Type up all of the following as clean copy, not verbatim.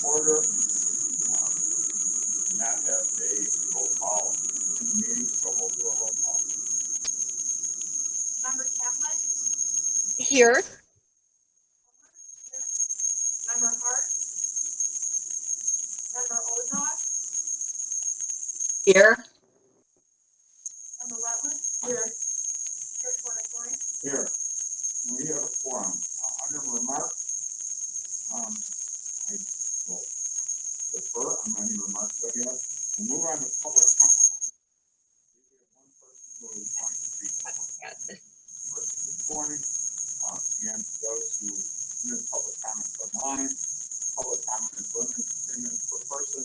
order. And that has a roll call in the meeting, so we'll do a roll call. Member Kaplan? Here. Member Hart? Member Ozog? Here. Member Rutland? Here. Chair Portatori? Here, we have a forum. Under remarks, I will defer on any remarks I have. We'll move on to public comment. We have one person who is going to be public this morning. And those who submit public comments online, public comment is limited to 3 minutes per person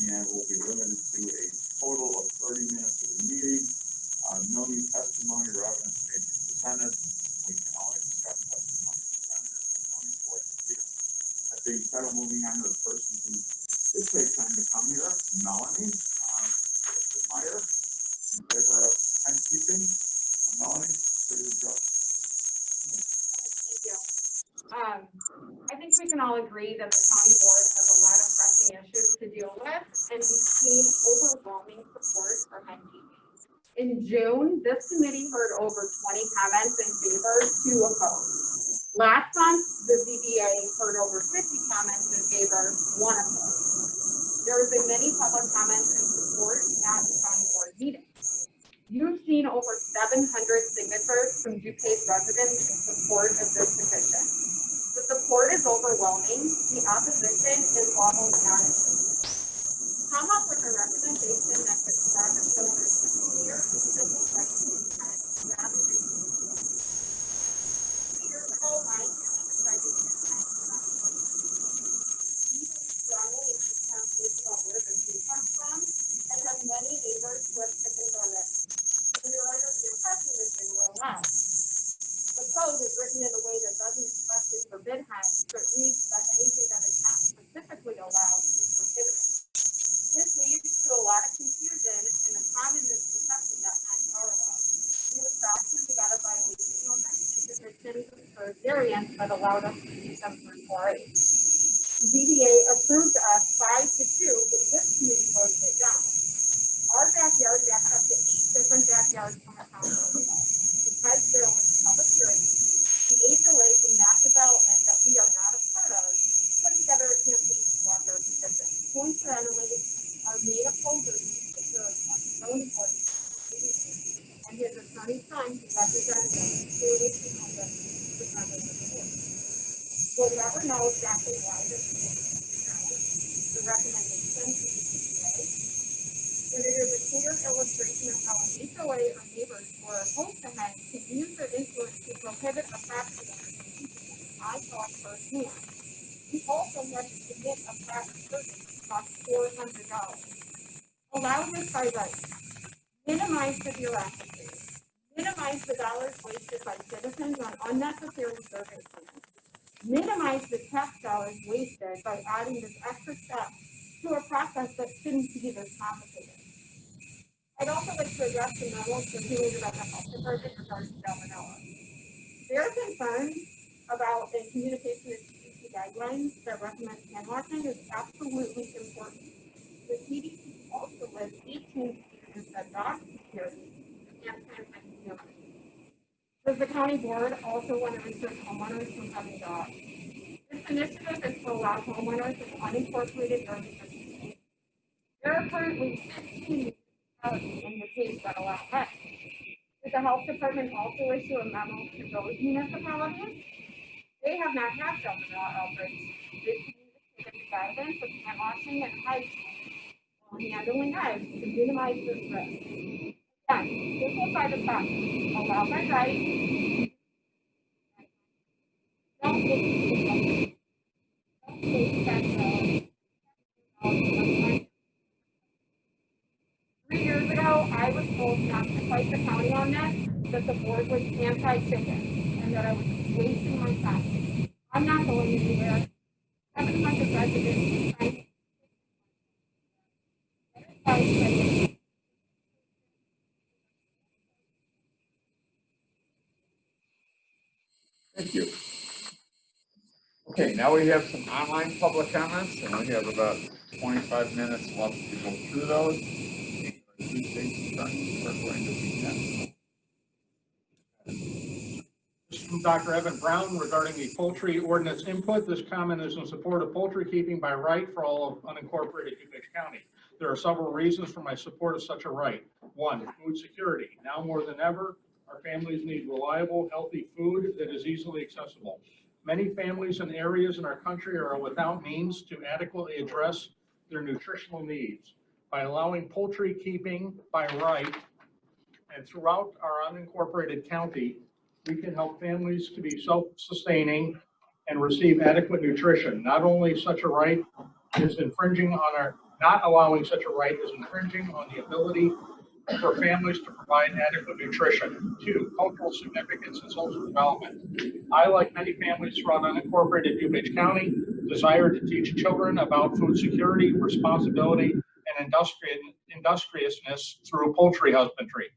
and will be limited to a total of 30 minutes of the meeting. No new testimony or evidence may be presented. We can only discuss testimony presented at the zoning board of appeals. That being said, I'm moving on to the person who did take time to come here, Melanie Meyer, in favor of timekeeping. Melanie, please go. Thank you. I think we can all agree that the county board has a lot of pressing issues to deal with, and we've seen overwhelming support for timekeeping. In June, this committee heard over 20 comments in favor, 2 opposed. Last month, the ZBA heard over 50 comments in favor, 1 opposed. There have been many public comments in support at the county board meeting. You've seen over 700 signatures from DuPage residents in support of this petition. The support is overwhelming. The opposition is almost non-existent. Come up with a recommendation that could start the builders with clear and simple rights to intent rather than 2 years ago, my family decided to attend we believe strongly in the town based on where the food comes from and have many neighbors who have chickens already. And they're under the impression that they were allowed. The code is written in a way that doesn't expressly forbid hens, but reads that anything that is not specifically allowed is prohibited. This leads to a lot of confusion and the common misconception that hens are allowed. We were actually we got a violation notice and petitioned for a variance that allowed us to use them for 4-H. ZBA approved us 5-2, but this committee voted it down. Our backyard backs up to 8 different backyards from a town road. Because there was a public hearing, the HOA from that development that we are not a part of put together a campaign to block our petition. Coincidentally, our main opposer used to serve on the zoning board and his attorney son, who represented him, seriously convicted the members of the board. We'll never know exactly why this is the recommendation to the ZBA, but it is a clear illustration of how an HOA or neighbors who are opposed to hens can use their influence to prohibit a property owner from keeping them. I saw it firsthand. We also had to submit a practice service that cost $400. Allow this by right. Minimize the bureaucracy. Minimize the dollars wasted by citizens on unnecessary survey plans. Minimize the tax dollars wasted by adding this extra step to a process that shouldn't be this complicated. I'd also like to address the memo circulated by the health department regarding Salmonella. Their concern about the communication of CDC guidelines that recommend hand washing is absolutely important. The CDC also lists 18 students that dogs security and transmit humans. Does the county board also want to research homeowners from having dogs? This initiative is to allow homeowners with unincorporated areas of the state. There are currently 15 municipalities in the state that allow pets. Did the health department also issue a memo to those municipalities? They have not had salmonella outbreaks. They communicated guidance of hand washing and hygiene while handling eggs to minimize this risk. Again, simplify the process. Allow by right. Don't make it 3 years ago, I was told not to fight the county on this, that the board was anti-chicken, and that I was wasting my time. I'm not going anywhere. 700 residents trying to Thank you. Okay, now we have some online public comments, and we have about 25 minutes left to go through those. This is from Dr. Evan Brown regarding the poultry ordinance input. This comment is in support of poultry keeping by right for all of unincorporated DuPage County. There are several reasons for my support of such a right. One, food security. Now more than ever, our families need reliable, healthy food that is easily accessible. Many families and areas in our country are without means to adequately address their nutritional needs. By allowing poultry keeping by right and throughout our unincorporated county, we can help families to be self-sustaining and receive adequate nutrition. Not only such a right is infringing on our, not allowing such a right is infringing on the ability for families to provide adequate nutrition. Two, cultural significance and social development. I, like many families throughout unincorporated DuPage County, desire to teach children about food security, responsibility, and industriousness through poultry husbandry.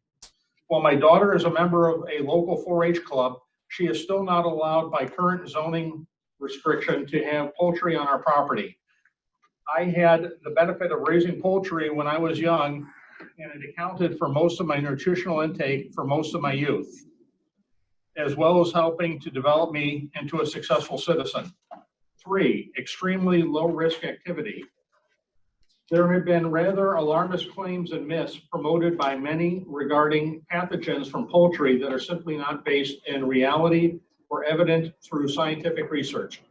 While my daughter is a member of a local 4-H club, she is still not allowed by current zoning restriction to have poultry on our property. I had the benefit of raising poultry when I was young, and it accounted for most of my nutritional intake for most of my youth, as well as helping to develop me into a successful citizen. 3, extremely low-risk activity. There have been rather alarmist claims and myths promoted by many regarding pathogens from poultry that are simply not based in reality or evident through scientific research.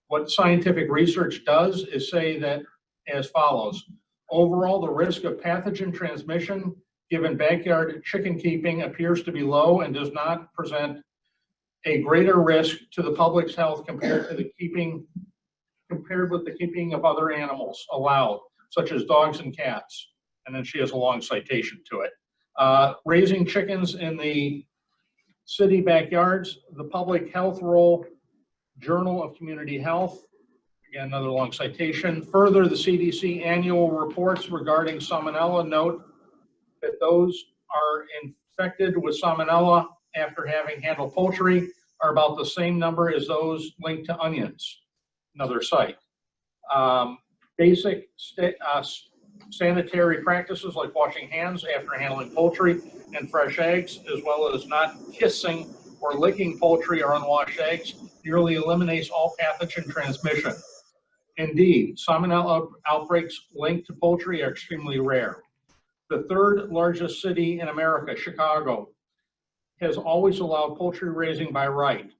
What scientific research does is say that as follows. Overall, the risk of pathogen transmission given backyard chicken keeping appears to be low and does not present a greater risk to the public's health compared with the keeping of other animals allowed, such as dogs and cats. And then she has a long citation to it. Raising chickens in the city backyards, the Public Health Role, Journal of Community Health. Again, another long citation. Further, the CDC annual reports regarding Salmonella note that those are infected with Salmonella after having handled poultry are about the same number as those linked to onions. Another site. Basic sanitary practices like washing hands after handling poultry and fresh eggs, as well as not kissing or licking poultry or unwashed eggs, nearly eliminates all pathogen transmission. Indeed, Salmonella outbreaks linked to poultry are extremely rare. The third largest city in America, Chicago, has always allowed poultry raising by right,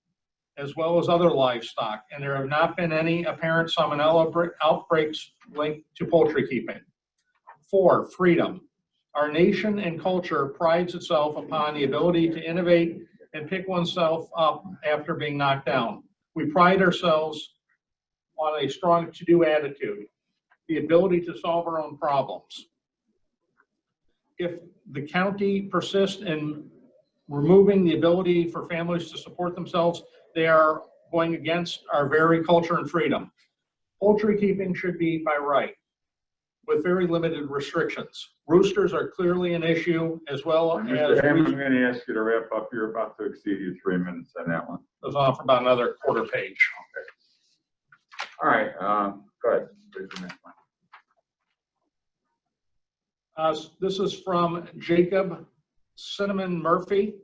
as well as other livestock, and there have not been any apparent Salmonella outbreaks linked to poultry keeping. 4, freedom. Our nation and culture prides itself upon the ability to innovate and pick oneself up after being knocked down. We pride ourselves on a strong to-do attitude, the ability to solve our own problems. If the county persists in removing the ability for families to support themselves, they are going against our very culture and freedom. Poultry keeping should be by right, with very limited restrictions. Roosters are clearly an issue, as well as— Mr. Hammond, I'm going to ask you to wrap up. You're about to exceed your 3 minutes on that one. Goes on for about another quarter page. Okay. All right, go ahead. Here's the next one. This is from Jacob Cinnamon Murphy,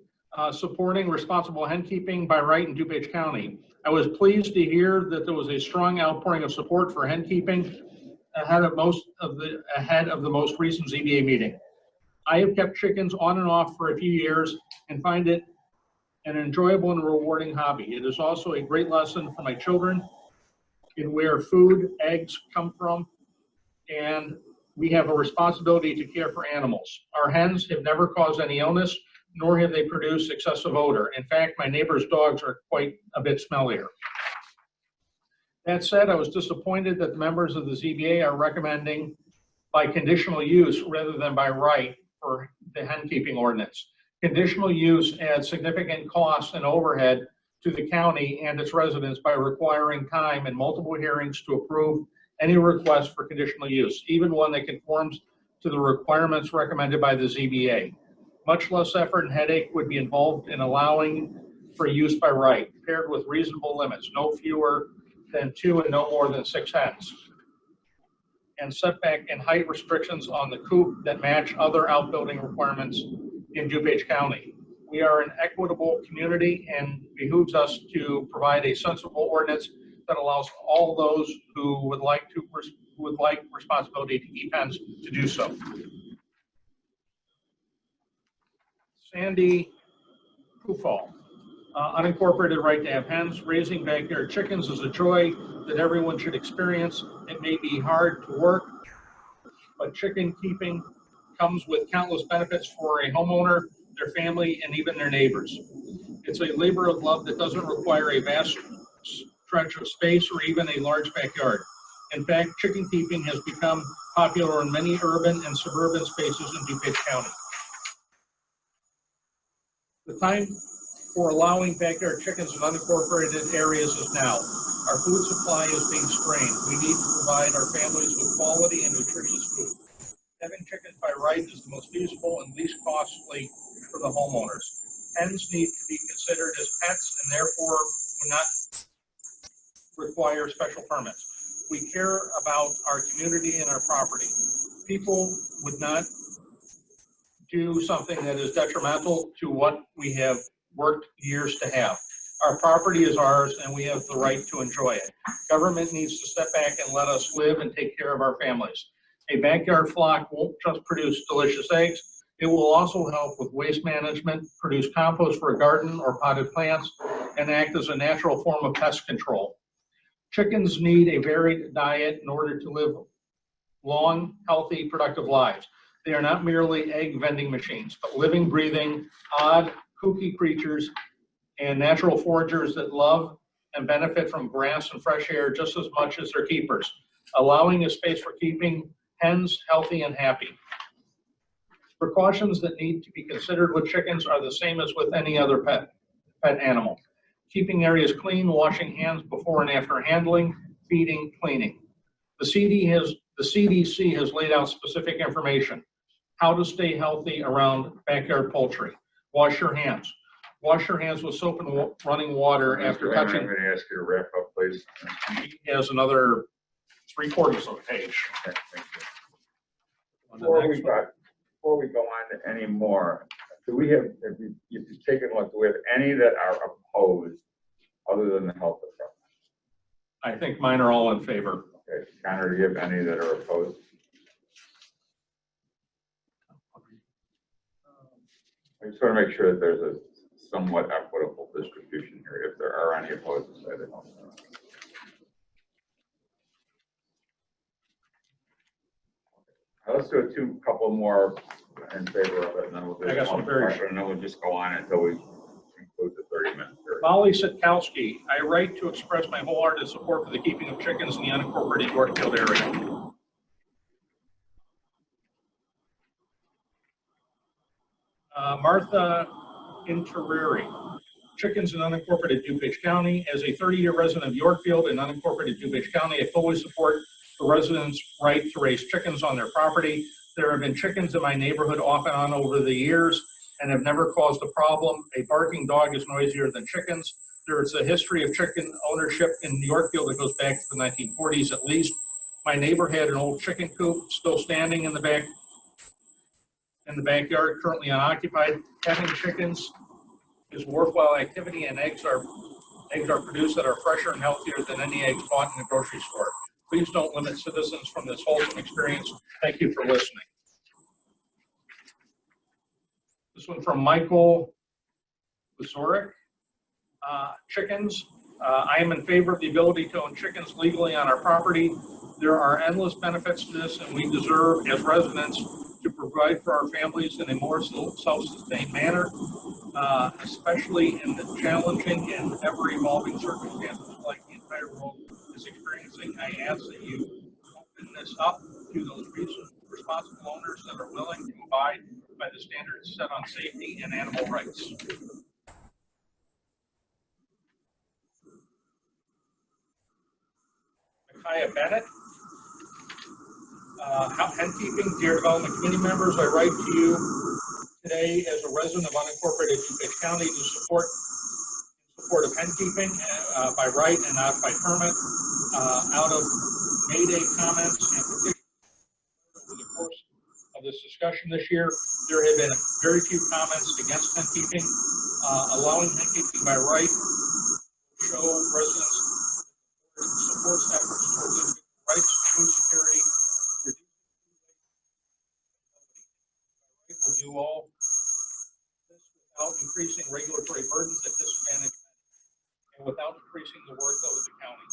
supporting responsible hen keeping by right in DuPage County. I was pleased to hear that there was a strong outpouring of support for hen keeping ahead of the most recent ZBA meeting. I have kept chickens on and off for a few years and find it an enjoyable and rewarding hobby. It is also a great lesson for my children in where food, eggs come from, and we have a responsibility to care for animals. Our hens have never caused any illness, nor have they produced excessive odor. In fact, my neighbor's dogs are quite a bit smellier. That said, I was disappointed that the members of the ZBA are recommending by conditional use rather than by right for the hen keeping ordinance. Conditional use adds significant costs and overhead to the county and its residents by requiring time and multiple hearings to approve any request for conditional use, even one that conforms to the requirements recommended by the ZBA. Much less effort and headache would be involved in allowing for use by right, paired with reasonable limits, no fewer than 2 and no more than 6 hens. And setback and height restrictions on the coop that match other outbuilding requirements in DuPage County. We are an equitable community and behooves us to provide a sensible ordinance that allows all those who would like responsibility to keep hens to do so. Sandy Kufal, unincorporated right to have hens. Raising backyard chickens is a joy that everyone should experience. It may be hard to work, but chicken keeping comes with countless benefits for a homeowner, their family, and even their neighbors. It's a labor of love that doesn't require a vast stretch of space or even a large backyard. In fact, chicken keeping has become popular in many urban and suburban spaces in DuPage County. The time for allowing backyard chickens in unincorporated areas is now. Our food supply is being strained. We need to provide our families with quality and nutritious food. Having chickens by right is the most feasible and least costly for the homeowners. Hens need to be considered as pets and therefore would not require special permits. We care about our community and our property. People would not do something that is detrimental to what we have worked years to have. Our property is ours and we have the right to enjoy it. Government needs to step back and let us live and take care of our families. A backyard flock won't just produce delicious eggs, it will also help with waste management, produce compost for a garden or potted plants, and act as a natural form of pest control. Chickens need a varied diet in order to live long, healthy, productive lives. They are not merely egg vending machines, but living, breathing, odd, kooky creatures and natural foragers that love and benefit from grass and fresh air just as much as their keepers, allowing a space for keeping hens healthy and happy. Precautions that need to be considered with chickens are the same as with any other pet animal. Keeping areas clean, washing hands before and after handling, feeding, cleaning. The CDC has laid out specific information. How to stay healthy around backyard poultry. Wash your hands. Wash your hands with soap and running water after touching. I'm going to ask you to wrap up, please. He has another 3/4 of a page. Okay, thank you. Before we go on to any more, do we have, if you take a look, do we have any that are opposed other than the health department? I think mine are all in favor. Okay, Connor, do you have any that are opposed? I just want to make sure that there's a somewhat equitable distribution here, if there are any opposed, say they don't. Let's do a couple more in favor of it, and then we'll do and then we'll just go on until we conclude the 30-minute period. Molly Sitkowski, I write to express my wholehearted support for the keeping of chickens in the unincorporated Yorkfield area. Martha Intereri, chickens in unincorporated DuPage County. As a 30-year resident of Yorkfield and unincorporated DuPage County, I fully support the residents' right to raise chickens on their property. There have been chickens in my neighborhood off and on over the years and have never caused a problem. A barking dog is noisier than chickens. There is a history of chicken ownership in Yorkfield that goes back to the 1940s at least. My neighbor had an old chicken coop still standing in the backyard, currently unoccupied. Having chickens is a worthwhile activity, and eggs are produced that are fresher and healthier than any eggs bought in the grocery store. Please don't limit citizens from this wholesome experience. Thank you for listening. This one from Michael Wazorek. Chickens. I am in favor of the ability to own chickens legally on our property. There are endless benefits to this, and we deserve, as residents, to provide for our families in a more self-sustained manner, especially in the challenging and ever-evolving circumstances like the entire world is experiencing. I ask that you open this up to those responsible owners that are willing to abide by the standards set on safety and animal rights. Micaiah Bennett. Hen keeping, dear development committee members, I write to you today as a resident of unincorporated DuPage County to support support of hen keeping by right and not by permit. Out of May Day comments and petitions over the course of this discussion this year, there have been very few comments against hen keeping. Allowing hen keeping by right show residents supports efforts towards rights, food security, will do all this without increasing regulatory burdens at disadvantage and without increasing the workload of the county.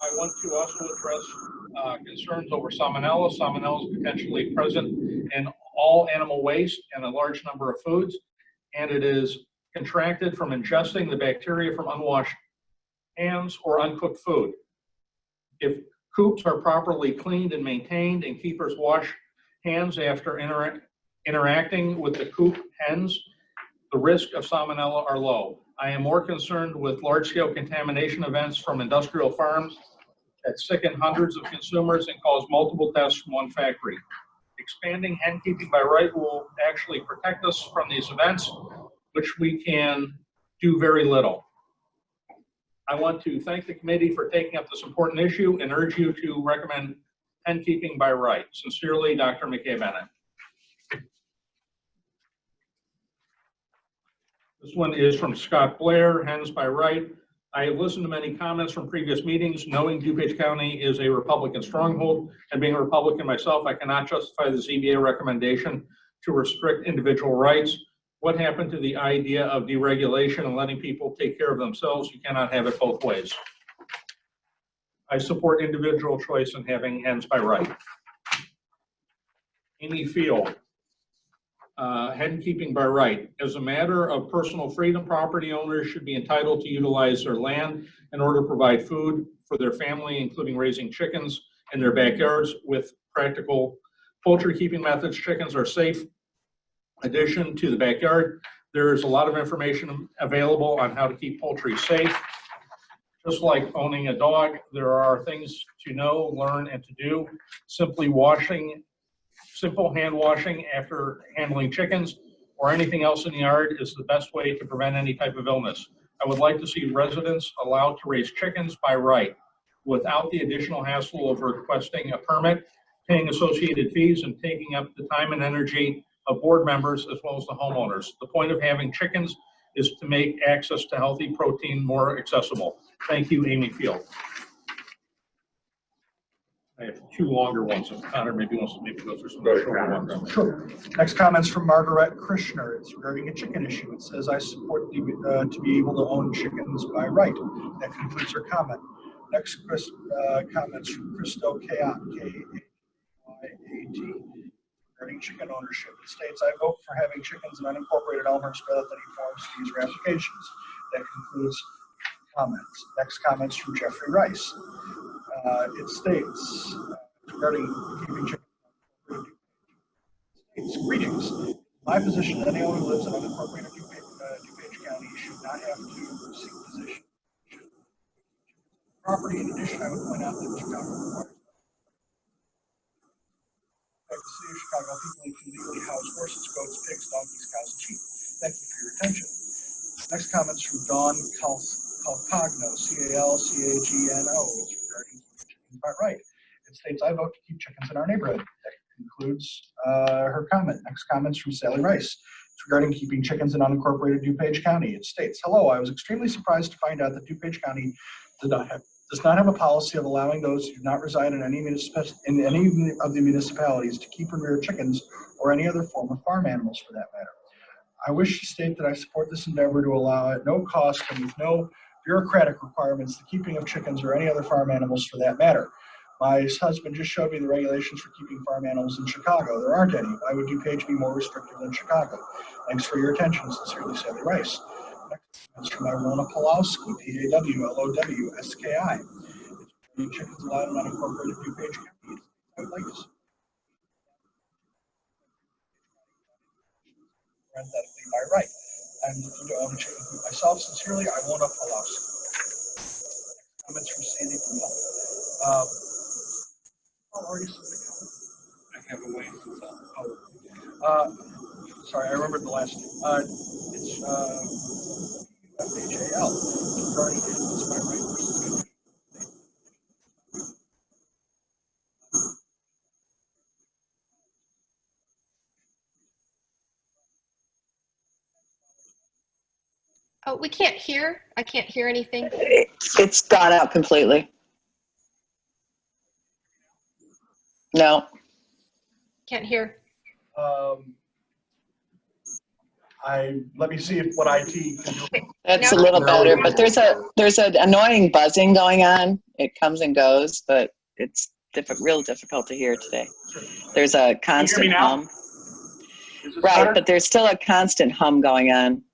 I want to also address concerns over salmonella. Salmonella is potentially present in all animal waste and a large number of foods, and it is contracted from ingesting the bacteria from unwashed hands or uncooked food. If coops are properly cleaned and maintained and keepers wash hands after interacting with the coop hens, the risk of salmonella are low. I am more concerned with large-scale contamination events from industrial farms that sicken hundreds of consumers and cause multiple deaths from one factory. Expanding hen keeping by right will actually protect us from these events, which we can do very little. I want to thank the committee for taking up this important issue and urge you to recommend hen keeping by right. Sincerely, Dr. McKay Bennett. This one is from Scott Blair, hens by right. I have listened to many comments from previous meetings. Knowing DuPage County is a Republican stronghold, and being a Republican myself, I cannot justify the ZBA recommendation to restrict individual rights. What happened to the idea of deregulation and letting people take care of themselves? You cannot have it both ways. I support individual choice in having hens by right. Amy Field. Hen keeping by right. As a matter of personal freedom, property owners should be entitled to utilize their land in order to provide food for their family, including raising chickens in their backyards with practical poultry keeping methods. Chickens are safe addition to the backyard. There's a lot of information available on how to keep poultry safe. Just like owning a dog, there are things to know, learn, and to do. Simple hand washing after handling chickens or anything else in the yard is the best way to prevent any type of illness. I would like to see residents allowed to raise chickens by right without the additional hassle of requesting a permit, paying associated fees, and taking up the time and energy of board members as well as the homeowners. The point of having chickens is to make access to healthy protein more accessible. Thank you, Amy Field. I have two longer ones, if Connor maybe wants to go through some shorter ones. Sure. Next comment's from Margaret Krishner. It's regarding a chicken issue. It says, I support to be able to own chickens by right. That concludes her comment. Next comment's from Christo Kayat, K-A-Y-A-T, regarding chicken ownership. It states, I vote for having chickens in unincorporated Elmhurst rather than forms to use applications. That concludes comments. Next comment's from Jeffrey Rice. It states, regarding keeping chickens, greetings. My position that anyone who lives in unincorporated DuPage County should not have to seek position. Property. In addition, I would point out that Chicago requires the city of Chicago people can legally house horses, goats, pigs, donkeys, cows, and sheep. Thank you for your attention. Next comments from Dawn Calcagno, C-A-L-C-A-G-N-O. It's regarding chickens by right. It states, I vote to keep chickens in our neighborhood. That concludes her comment. Next comments from Sally Rice. It's regarding keeping chickens in unincorporated DuPage County. It states, hello, I was extremely surprised to find out that DuPage County does not have a policy of allowing those who do not reside in any of the municipalities to keep and rear chickens or any other form of farm animals for that matter. I wish to state that I support this endeavor to allow at no cost and with no bureaucratic requirements the keeping of chickens or any other farm animals for that matter. My husband just showed me the regulations for keeping farm animals in Chicago. There aren't any. Why would DuPage be more restrictive than Chicago? Thanks for your attention. Sincerely, Sally Rice. Next from Irona Pulowski, P-A-W-L-O-W-S-K-I. Chickens allowed in unincorporated DuPage County. I would like to see parenthetically by right. I'm looking to own a chicken coop myself. Sincerely, Irona Pulowski. Comments from Sandy Pumel. Already submitted comment. I have a way to tell. Sorry, I remembered the last name. It's FHAL, regarding hens by right versus conditional. Oh, we can't hear. I can't hear anything. It's gone out completely. No. Can't hear. Let me see if what IT can do. That's No. a little better, but there's an annoying buzzing going on. It comes and goes, but it's real difficult to hear today. There's a constant now? hum. Is this Right, better? but there's still a constant hum going on.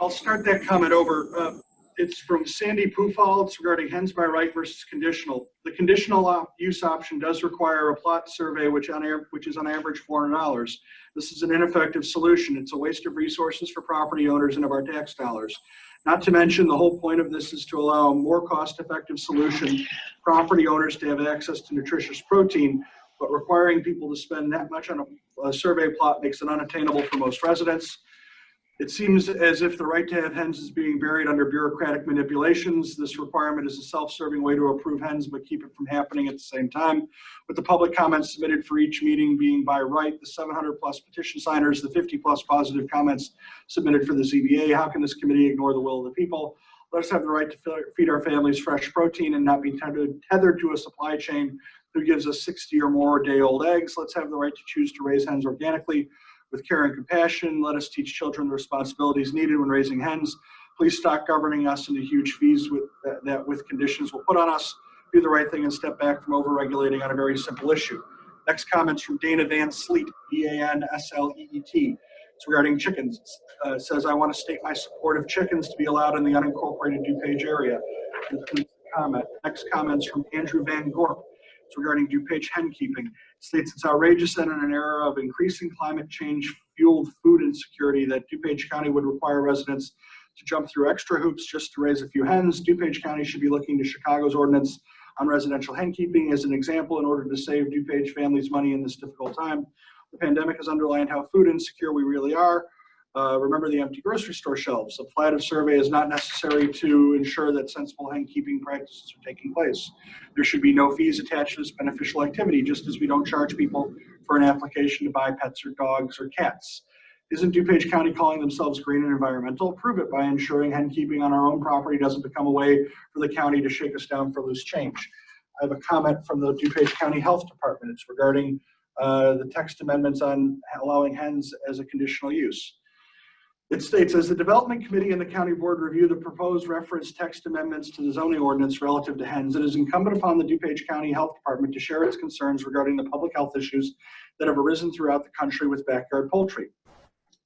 I'll start that comment over. It's from Sandy Pufal. It's regarding hens by right versus conditional. The conditional use option does require a plot survey, which is on average $400. This is an ineffective solution. It's a waste of resources for property owners and of our tax dollars. Not to mention, the whole point of this is to allow a more cost-effective solution for property owners to have access to nutritious protein, but requiring people to spend that much on a survey plot makes it unattainable for most residents. It seems as if the right to have hens is being buried under bureaucratic manipulations. This requirement is a self-serving way to approve hens, but keep it from happening at the same time. With the public comments submitted for each meeting being by right, the 700+ petition signers, the 50+ positive comments submitted for the ZBA, how can this committee ignore the will of the people? Let us have the right to feed our families fresh protein and not be tethered to a supply chain who gives us 60 or more day-old eggs. Let's have the right to choose to raise hens organically with care and compassion. Let us teach children the responsibilities needed when raising hens. Please stop governing us into huge fees with conditions we'll put on us. Do the right thing and step back from over-regulating on a very simple issue. Next comment's from Dana Van Sleet, D-A-N-S-L-E-E-T. It's regarding chickens. It says, I want to state my support of chickens to be allowed in the unincorporated DuPage area. Next comment's from Andrew Van Gorp. It's regarding DuPage hen keeping. It states it's outrageous that in an era of increasing climate change fueled food insecurity that DuPage County would require residents to jump through extra hoops just to raise a few hens. DuPage County should be looking to Chicago's ordinance on residential hen keeping as an example in order to save DuPage families money in this difficult time. The pandemic has underlined how food insecure we really are. Remember the empty grocery store shelves. A plaid survey is not necessary to ensure that sensible hen keeping practices are taking place. There should be no fees attached to this beneficial activity, just as we don't charge people for an application to buy pets or dogs or cats. Isn't DuPage County calling themselves green and environmental? Prove it by ensuring hen keeping on our own property doesn't become a way for the county to shake us down for loose change. I have a comment from the DuPage County Health Department. It's regarding the text amendments on allowing hens as a conditional use. It states, as the development committee and the county board review the proposed reference text amendments to the zoning ordinance relative to hens, it is incumbent upon the DuPage County Health Department to share its concerns regarding the public health issues that have arisen throughout the country with backyard poultry.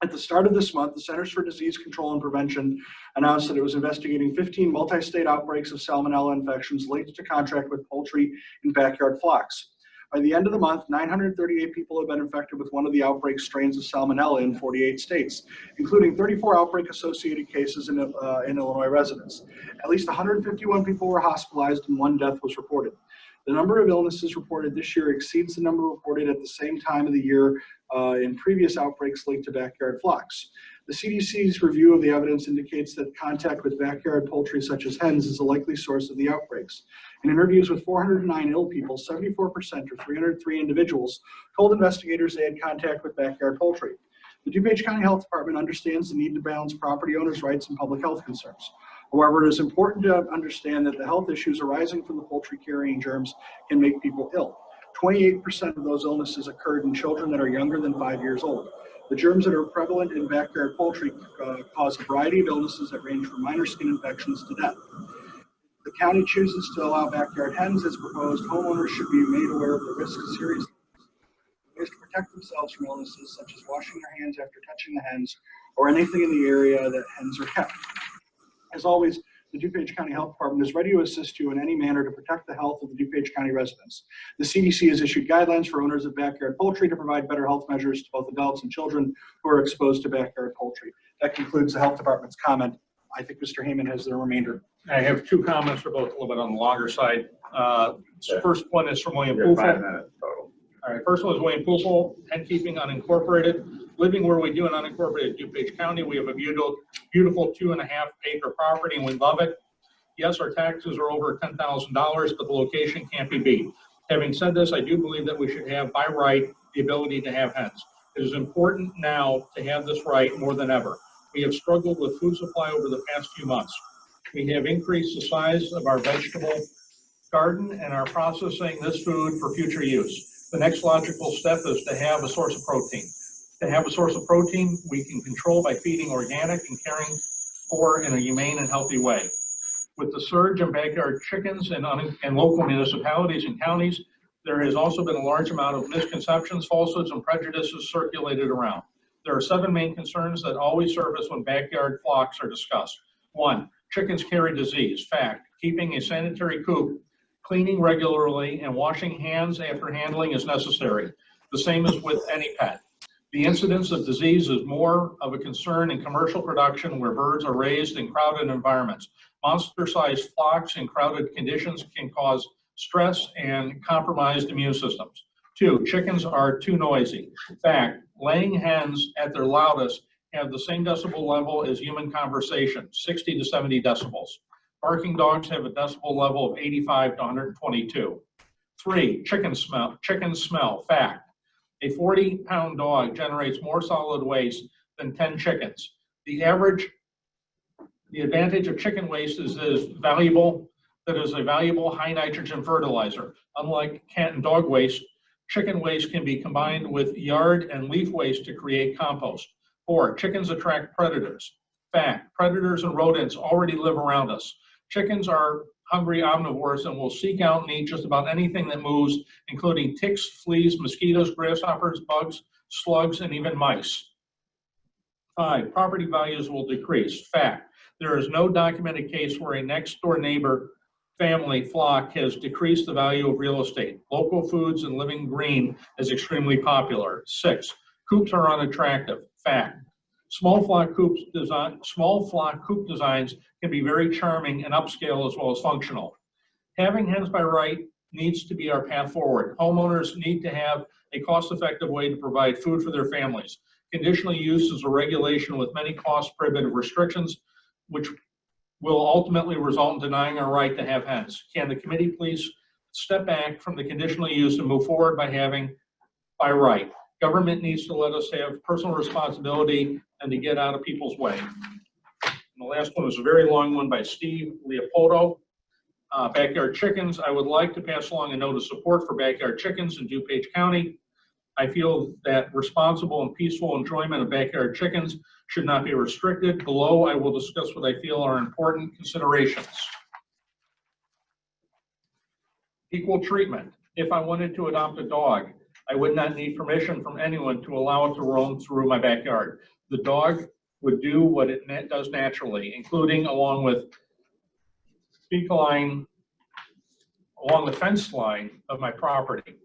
At the start of this month, the Centers for Disease Control and Prevention announced that it was investigating 15 multi-state outbreaks of Salmonella infections linked to contact with poultry in backyard flocks. By the end of the month, 938 people have been infected with one of the outbreak strains of Salmonella in 48 states, including 34 outbreak-associated cases in Illinois residents. At least 151 people were hospitalized and 1 death was reported. The number of illnesses reported this year exceeds the number reported at the same time of the year in previous outbreaks linked to backyard flocks. The CDC's review of the evidence indicates that contact with backyard poultry such as hens is a likely source of the outbreaks. In interviews with 409 ill people, 74% or 303 individuals told investigators they had contact with backyard poultry. The DuPage County Health Department understands the need to balance property owners' rights and public health concerns. However, it is important to understand that the health issues arising from the poultry carrying germs can make people ill. 28% of those illnesses occurred in children that are younger than 5 years old. The germs that are prevalent in backyard poultry cause a variety of illnesses that range from minor skin infections to death. The county chooses to allow backyard hens as proposed. Homeowners should be made aware of the risk of serious ways to protect themselves from illnesses such as washing their hands after touching the hens or anything in the area that hens are kept. As always, the DuPage County Health Department is ready to assist you in any manner to protect the health of the DuPage County residents. The CDC has issued guidelines for owners of backyard poultry to provide better health measures to both adults and children who are exposed to backyard poultry. That concludes the Health Department's comment. I think Mr. Heyman has the remainder. I have 2 comments for both a little bit on the longer side. First one is from William Poofel. 5 minutes total. All right, first one is William Poofel, hen keeping unincorporated. living where we do in unincorporated DuPage County, we have a beautiful 2.5 acre property and we love it. Yes, our taxes are over $10,000, but the location can't be beat. Having said this, I do believe that we should have by right the ability to have hens. It is important now to have this right more than ever. We have struggled with food supply over the past few months. We have increased the size of our vegetable garden and are processing this food for future use. The next logical step is to have a source of protein. To have a source of protein, we can control by feeding organic and caring for in a humane and healthy way. With the surge in backyard chickens in local municipalities and counties, there has also been a large amount of misconceptions, falsehoods, and prejudices circulated around. There are 7 main concerns that always surface when backyard flocks are discussed. 1, chickens carry disease. Fact, keeping a sanitary coop, cleaning regularly, and washing hands after handling is necessary. The same is with any pet. The incidence of disease is more of a concern in commercial production where birds are raised in crowded environments. Monster-sized flocks in crowded conditions can cause stress and compromised immune systems. 2, chickens are too noisy. Fact, laying hens at their loudest have the same decibel level as human conversation, 60 to 70 decibels. Barking dogs have a decibel level of 85 to 122. 3, chicken smell. Fact, a 40-pound dog generates more solid waste than 10 chickens. The advantage of chicken waste is that it is a valuable high nitrogen fertilizer. Unlike cat and dog waste, chicken waste can be combined with yard and leaf waste to create compost. 4, chickens attract predators. Fact, predators and rodents already live around us. Chickens are hungry omnivores and will seek out and eat just about anything that moves, including ticks, fleas, mosquitoes, grasshoppers, bugs, slugs, and even mice. 5, property values will decrease. Fact, there is no documented case where a next door neighbor family flock has decreased the value of real estate. Local foods and living green is extremely popular. 6, coops are unattractive. Fact, small flock coop designs can be very charming and upscale as well as functional. Having hens by right needs to be our path forward. Homeowners need to have a cost-effective way to provide food for their families. Conditional use is a regulation with many cost-prohibitive restrictions, which will ultimately result in denying our right to have hens. Can the committee please step back from the conditional use and move forward by having by right? Government needs to let us have personal responsibility and to get out of people's way. And the last one was a very long one by Steve Leopoldo. Backyard chickens. I would like to pass along a note of support for backyard chickens in DuPage County. I feel that responsible and peaceful enjoyment of backyard chickens should not be restricted. Below, I will discuss what I feel are important considerations. Equal treatment. If I wanted to adopt a dog, I would not need permission from anyone to allow it to roam through my backyard. The dog would do what it does naturally, including along the fence line of my property.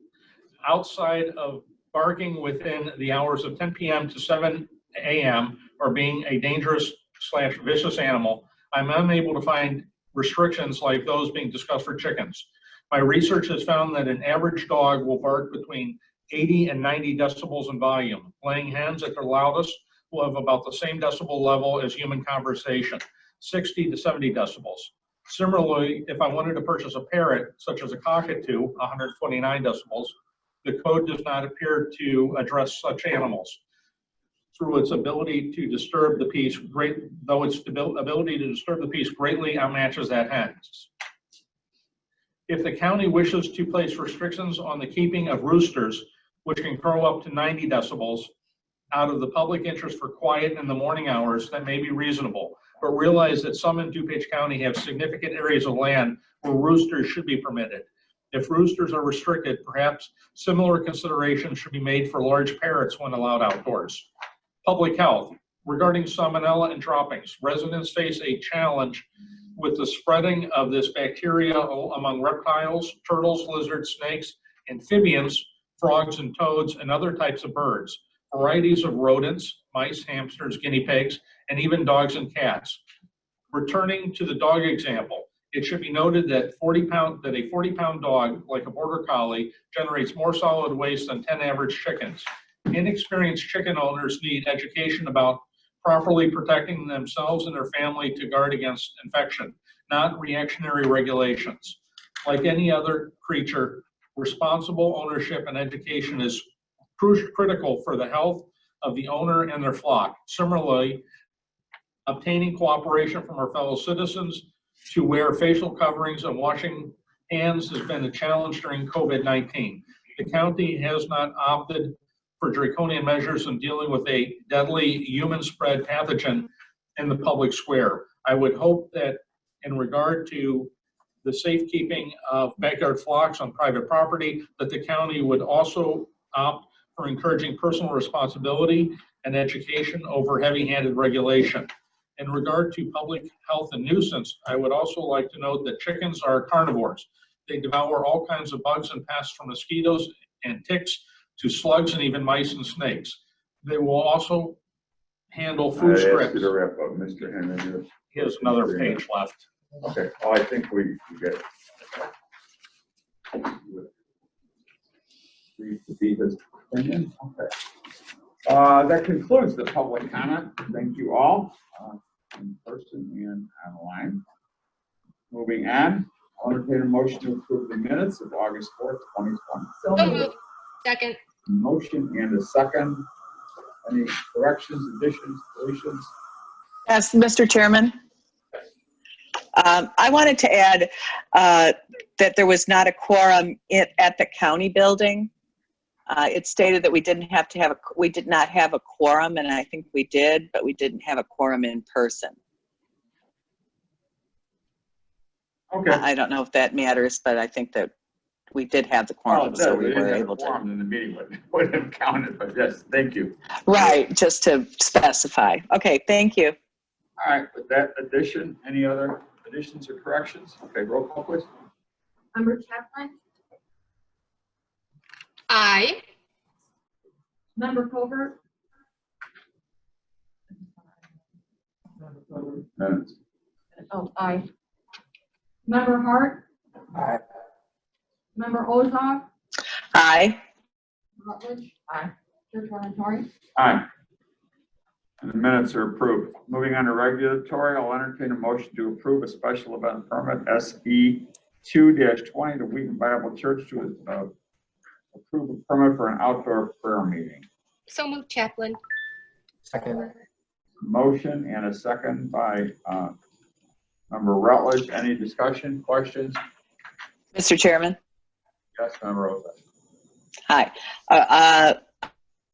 Outside of barking within the hours of 10 p.m. to 7 a.m. or being a dangerous/vicious animal, I'm unable to find restrictions like those being discussed for chickens. My research has found that an average dog will bark between 80 and 90 decibels in volume. Laying hens at their loudest will have about the same decibel level as human conversation, 60 to 70 decibels. Similarly, if I wanted to purchase a parrot, such as a cockatoo, 129 decibels, the code does not appear to address such animals. Through its ability to disturb the peace, greatly outmatches that hen's. If the county wishes to place restrictions on the keeping of roosters, which can crow up to 90 decibels, out of the public interest for quiet in the morning hours, that may be reasonable. But realize that some in DuPage County have significant areas of land where roosters should be permitted. If roosters are restricted, perhaps similar considerations should be made for large parrots when allowed outdoors. Public health. Regarding salmonella and droppings, residents face a challenge with the spreading of this bacteria among reptiles, turtles, lizards, snakes, amphibians, frogs and toads, and other types of birds, varieties of rodents, mice, hamsters, guinea pigs, and even dogs and cats. Returning to the dog example, it should be noted that a 40-pound dog, like a border collie, generates more solid waste than 10 average chickens. Inexperienced chicken owners need education about properly protecting themselves and their family to guard against infection, not reactionary regulations. Like any other creature, responsible ownership and education is critical for the health of the owner and their flock. Similarly, obtaining cooperation from our fellow citizens to wear facial coverings and washing hands has been a challenge during COVID-19. The county has not opted for draconian measures in dealing with a deadly human-spread pathogen in the public square. I would hope that in regard to the safekeeping of backyard flocks on private property, that the county would also opt for encouraging personal responsibility and education over heavy-handed regulation. In regard to public health and nuisance, I would also like to note that chickens are carnivores. They devour all kinds of bugs and pests from mosquitoes and ticks to slugs and even mice and snakes. They will also handle food I asked scripts. you to wrap up, Mr. Henry. He has another page left. Okay, well, I think we get. Read to be his opinion, okay. That concludes the public comment. Thank you all, in person and online. Moving on, I'll entertain a motion to approve the minutes of August 4th, 2020. So moved. Second. Motion and a second. Any corrections, additions, deletions? Yes, Mr. Chairman. I wanted to add that there was not a quorum at the county building. It stated that we did not have a quorum, and I think we did, but we didn't have a quorum in person. Okay. I don't know if that matters, but I think that we did have the quorum, so we were able to. In the meeting wouldn't have counted, but yes, thank you. Right, just to specify. Okay, thank you. All right, with that addition, any other additions or corrections? Okay, roll call, please. Member Chaplin, Aye. Member Covert, Minutes. oh, aye. Member Hart, Aye. Member Ozog, Aye. Rutledge, aye. Chair Tornatori, Aye. And the minutes are approved. Moving on to regulatory, I'll entertain a motion to approve a special event permit SE 2-20 to Wheaton Bible Church to approve a permit for an outdoor prayer meeting. So moved, Chaplin. Second. Motion and a second by Member Rutledge. Any discussion, questions? Mr. Chairman. Yes, Member Rosa. Hi.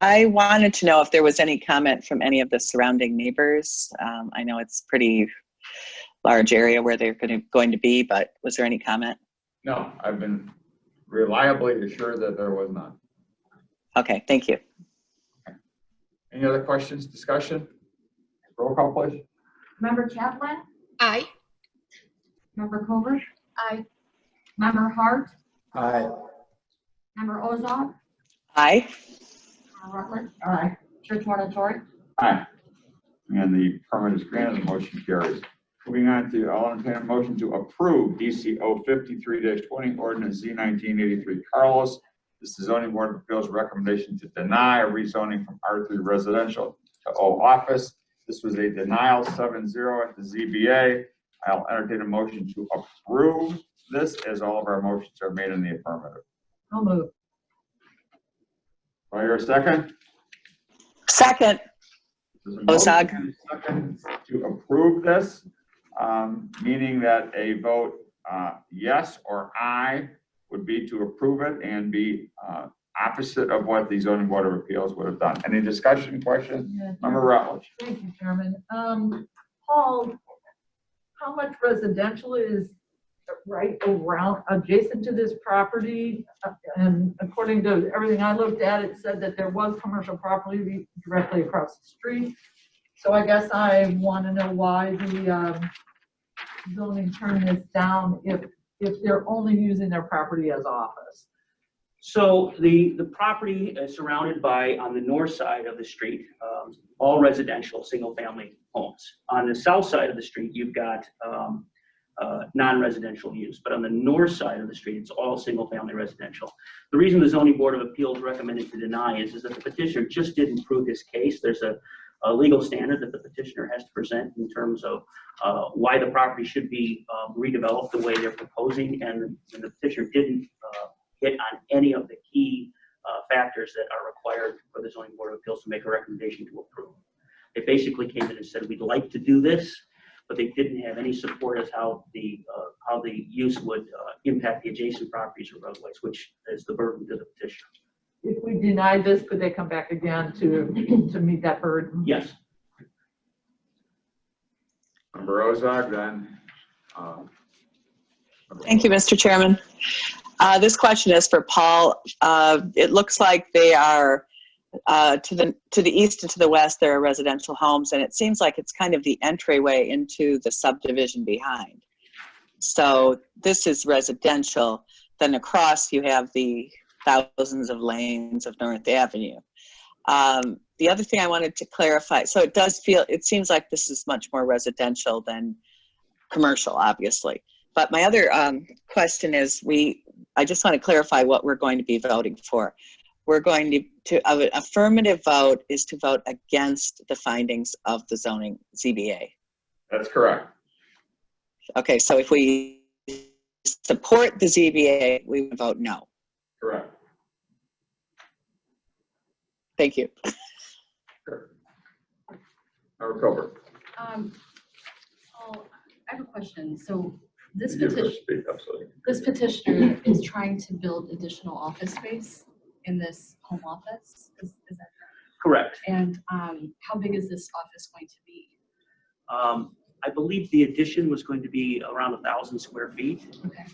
I wanted to know if there was any comment from any of the surrounding neighbors. I know it's pretty large area where they're going to be, but was there any comment? No, I've been reliably assured that there was none. Okay, thank you. Any other questions, discussion? Roll call, please. Member Chaplin, Aye. Member Covert, aye. Member Hart, Aye. Member Ozog, Aye. Rutledge, aye. Chair Tornatori, Aye. And the permit is granted, the motion carries. Moving on to, I'll entertain a motion to approve DCO 53-20 Ordinance Z1983 Carlos. This is the zoning board of appeals recommendation to deny a rezoning from R3 residential to O office. This was a denial 7-0 at the ZBA. I'll entertain a motion to approve this, as all of our motions are made in the affirmative. no move. Do I hear a second? Second. There's a Ozog. motion and a second to approve this, meaning that a vote yes or aye would be to approve it and be opposite of what the zoning board of appeals would have done. Any discussion, questions? Yeah, Member Rutledge. Thank you, Chairman. Paul, how much residential is right around, adjacent to this property? And according to everything I looked at, it said that there was commercial property directly across the street. So I guess I want to know why the zoning turned this down if they're only using their property as office. So the property is surrounded by, on the north side of the street, all residential, single-family homes. On the south side of the street, you've got non-residential use. But on the north side of the street, it's all single-family residential. The reason the Zoning Board of Appeals recommended to deny is that the petitioner just didn't prove his case. There's a legal standard that the petitioner has to present in terms of why the property should be redeveloped the way they're proposing, and the petitioner didn't hit on any of the key factors that are required for the Zoning Board of Appeals to make a recommendation to approve. They basically came in and said, we'd like to do this, but they didn't have any support as how the use would impact the adjacent properties or roadways, which is the burden to the petitioner. If we deny this, could they come back again to meet that burden? Yes. Member Ozog, then. Thank you, Mr. Chairman. This question is for Paul. It looks like they are to the east and to the west, there are residential homes, and it seems like it's kind of the entryway into the subdivision behind. So this is residential. Then across you have the thousands of lanes of North Avenue. The other thing I wanted to clarify, so it seems like this is much more residential than commercial, obviously. But my other question is, I just want to clarify what we're going to be voting for. We're going to an affirmative vote is to vote against the findings of the zoning ZBA. That's correct. Okay, so if we support the ZBA, we would vote no. Correct. Thank you. Sure. Member Colbert. Oh, I have a question. So this You petition, speak, absolutely. this petitioner is trying to build additional office space in this home office. Is that Correct. correct? And how big is this office going to be? I believe the addition was going to be around 1,000 square feet. Okay.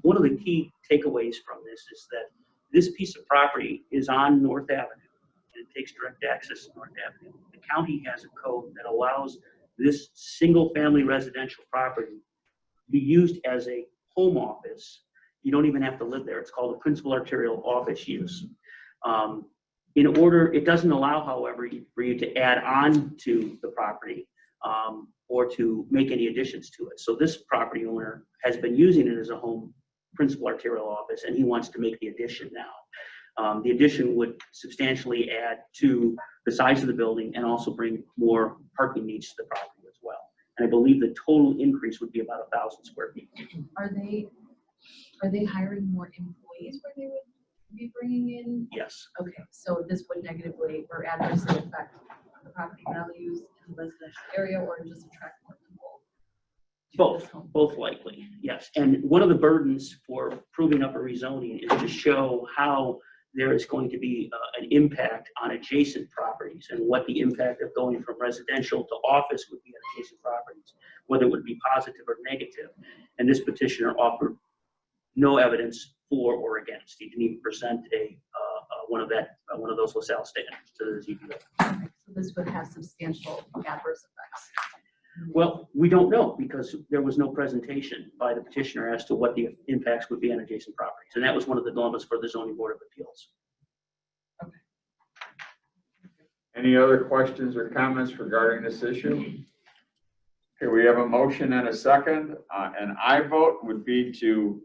One of the key takeaways from this is that this piece of property is on North Avenue, and it takes direct access to North Avenue. The county has a code that allows this single-family residential property to be used as a home office. You don't even have to live there. It's called a principal arterial office use. It doesn't allow, however, for you to add on to the property or to make any additions to it. So this property owner has been using it as a home principal arterial office, and he wants to make the addition now. The addition would substantially add to the size of the building and also bring more parking needs to the property as well. And I believe the total increase would be about 1,000 square feet. Are they hiring more employees where they would be bringing in? Yes. Okay, so this would negatively or adversely affect the property values in the residential area, or just attract more people? Both likely, yes. And one of the burdens for proving up a rezoning is to show how there is going to be an impact on adjacent properties and what the impact of going from residential to office would be on adjacent properties, whether it would be positive or negative. And this petitioner offered no evidence for or against. He didn't even present one of those LaSalle standards to the ZBA. Okay, so this would have substantial adverse effects. Well, we don't know because there was no presentation by the petitioner as to what the impacts would be on adjacent properties. And that was one of the dilemmas for the Zoning Board of Appeals. Okay. Any other questions or comments regarding this issue? Okay, we have a motion and a second. An aye vote would be to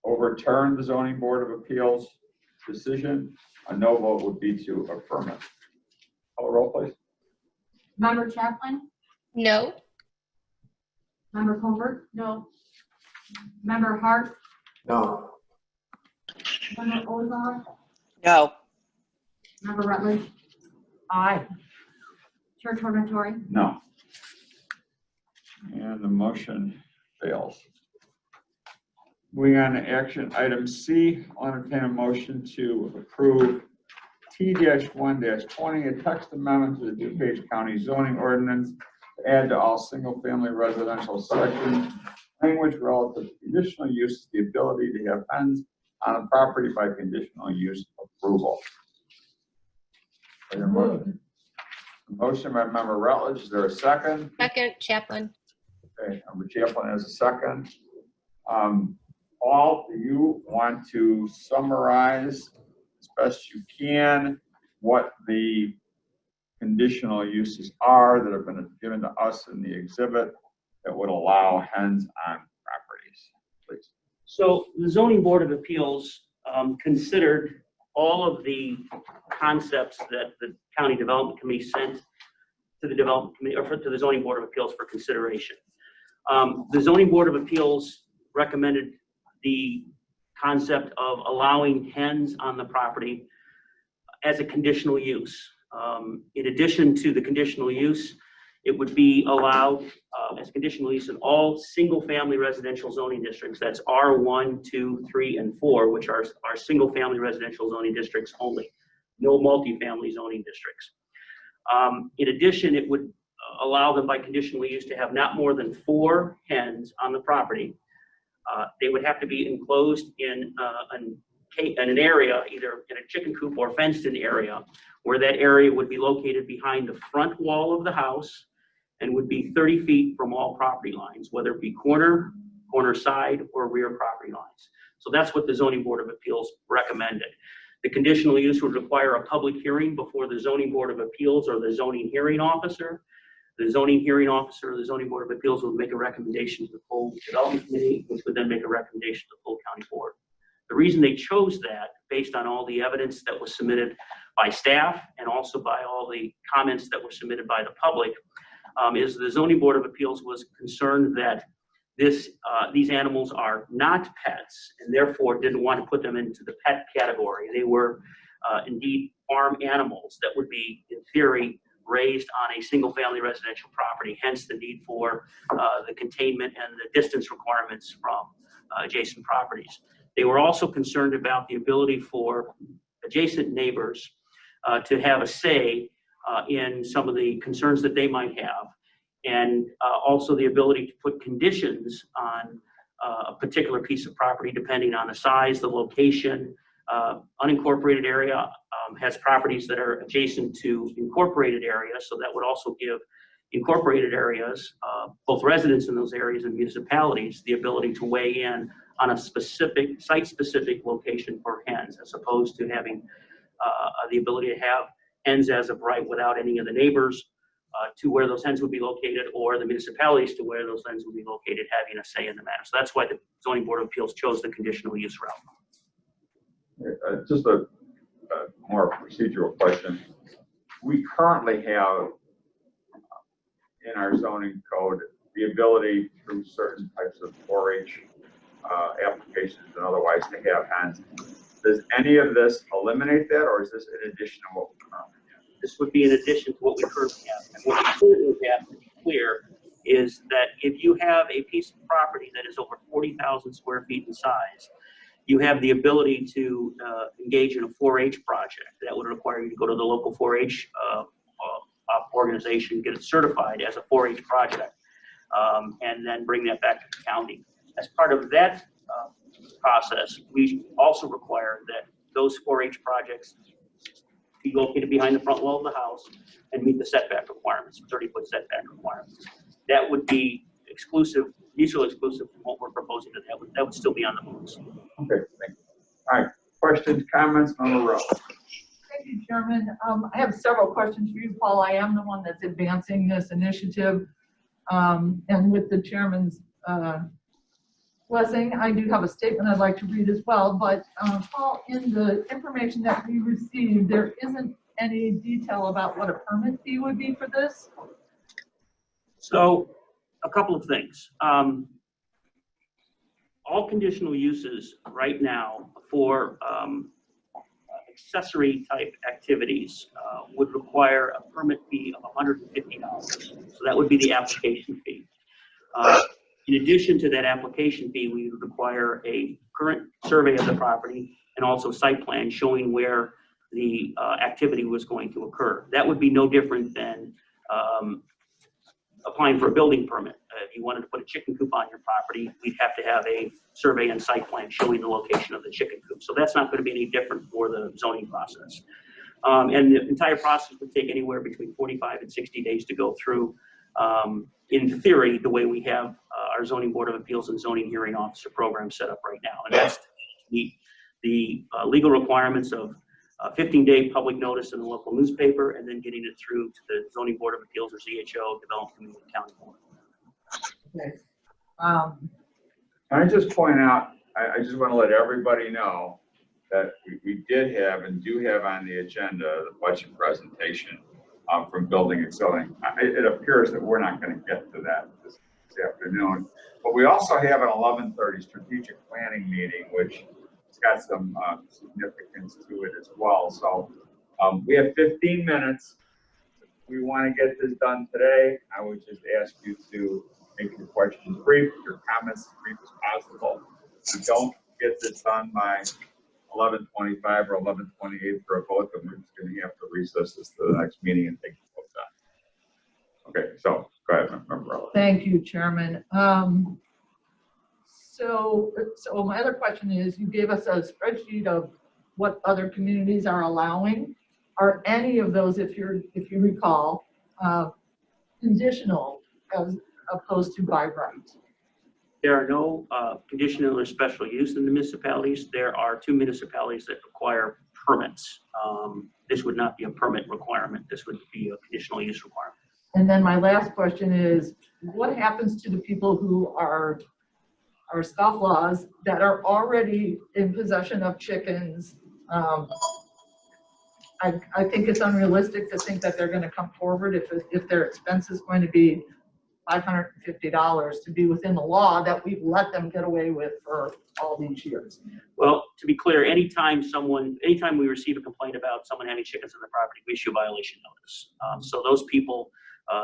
overturn the Zoning Board of Appeals decision. A no vote would be to affirm it. Call the roll, please. Member Chaplin? No. Member Colbert? No. Member Hart? No. Member Ozog? No. Member Rutledge? Aye. Chair Tornatori? No. And the motion fails. Moving on to action item C, I'll entertain a motion to approve T-1-20, a text amendment to the DuPage County zoning ordinance to add to all single-family residential sections language relative to conditional use, the ability to have hens on a property by conditional use approval. Motion by member Rutledge, is there a second? Second, Chaplin. Okay, member Chaplin has a second. Paul, do you want to summarize as best you can what the conditional uses are that have been given to us in the exhibit that would allow hens on properties, please? So the zoning board of appeals considered all of the concepts that the county development committee sent to the development committee, or to the zoning board of appeals for consideration. The zoning board of appeals recommended the concept of allowing hens on the property as a conditional use. In addition to the conditional use, it would be allowed as conditional use in all single-family residential zoning districts. That's R1, 2, 3, and 4, which are single-family residential zoning districts only, no multifamily zoning districts. In addition, it would allow them by conditional use to have not more than 4 hens on the property. They would have to be enclosed in an area, either in a chicken coop or fenced-in area, where that area would be located behind the front wall of the house and would be 30 feet from all property lines, whether it be corner side, or rear property lines. So that's what the zoning board of appeals recommended. The conditional use would require a public hearing before the zoning board of appeals or the zoning hearing officer. The zoning hearing officer or the zoning board of appeals would make a recommendation to the full development committee, which would then make a recommendation to the full county board. The reason they chose that, based on all the evidence that was submitted by staff and also by all the comments that were submitted by the public, is the zoning board of appeals was concerned that these animals are not pets, and therefore didn't want to put them into the pet category. They were indeed farm animals that would be, in theory, raised on a single-family residential property, hence the need for the containment and the distance requirements from adjacent properties. They were also concerned about the ability for adjacent neighbors to have a say in some of the concerns that they might have, and also the ability to put conditions on a particular piece of property depending on the size, the location. Unincorporated area has properties that are adjacent to incorporated areas, so that would also give incorporated areas, both residents in those areas and municipalities, the ability to weigh in on a specific, site-specific location for hens, as opposed to having the ability to have hens as of right without any of the neighbors to where those hens would be located, or the municipalities to where those hens would be located having a say in the matter. So that's why the zoning board of appeals chose the conditional use route. Just a more procedural question. We currently have in our zoning code the ability through certain types of 4-H applications and otherwise to have hens. Does any of this eliminate that, or is this in addition to what we currently have? This would be in addition to what we currently have. And what we currently have, to be clear, is that if you have a piece of property that is over 40,000 square feet in size, you have the ability to engage in a 4-H project. That would require you to go to the local 4-H organization, get it certified as a 4-H project, and then bring that back to the county. As part of that process, we also require that those 4-H projects be located behind the front wall of the house and meet the setback requirements, 30-foot setback requirements. That would be exclusive, mutually exclusive from what we're proposing, that would still be on the books. Okay, thank you. All right, questions, comments on the row? Thank you, Chairman. I have several questions for you, Paul. I am the one that's advancing this initiative. And with the chairman's blessing, I do have a statement I'd like to read as well. But Paul, in the information that we received, there isn't any detail about what a permit fee would be for this. So, a couple of things. All conditional uses right now for accessory type activities would require a permit fee of $150. So that would be the application fee. In addition to that application fee, we would require a current survey of the property and also site plan showing where the activity was going to occur. That would be no different than applying for a building permit. If you wanted to put a chicken coop on your property, we'd have to have a survey and site plan showing the location of the chicken coop. So that's not going to be any different for the zoning process. And the entire process would take anywhere between 45 and 60 days to go through. In theory, the way we have our zoning board of appeals and zoning hearing officer program set up right now. And that's to meet the legal requirements of 15-day public notice in the local newspaper, and then getting it through to the zoning board of appeals or ZHO, development committee, and county board. Okay. Can I just point out, I just want to let everybody know that we did have and do have on the agenda the budget presentation from Building and Zoning. It appears that we're not going to get to that this afternoon, but we also have an 11:30 strategic planning meeting, which has got some significance to it as well. So we have 15 minutes. If we want to get this done today, I would just ask you to make your questions brief, your comments as brief as possible. If you don't get this done by 11:25 or 11:28 for a vote, then we're just going to have to recess this to the next meeting and take the vote done. Okay, so go ahead, Member Ellis. Thank you, Chairman. So my other question is, you gave us a spreadsheet of what other communities are allowing. Are any of those, if you recall, conditional as opposed to by right? There are no conditional or special use in the municipalities. There are 2 municipalities that require permits. This would not be a permit requirement. This would be a conditional use requirement. And then my last question is, what happens to the people who are scofflaws that are already in possession of chickens? I think it's unrealistic to think that they're going to come forward if their expense is going to be $550 to be within the law that we've let them get away with for all these years. Well, to be clear, anytime we receive a complaint about someone having chickens on the property, we issue a violation notice. So those people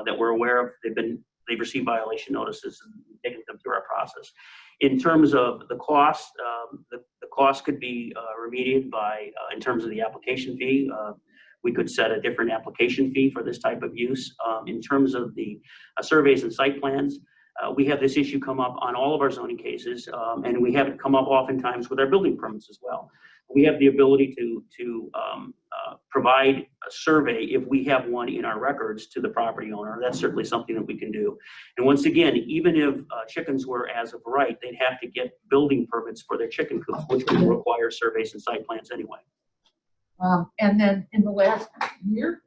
that we're aware of, they've received violation notices and taken them through our process. In terms of the cost, the cost could be remedied by, in terms of the application fee, we could set a different application fee for this type of use. In terms of the surveys and site plans, we have this issue come up on all of our zoning cases, and we have it come up oftentimes with our building permits as well. We have the ability to provide a survey if we have one in our records to the property owner. That's certainly something that we can do. And once again, even if chickens were as of right, they'd have to get building permits for their chicken coops, which would require surveys and site plans anyway. And then in the last year,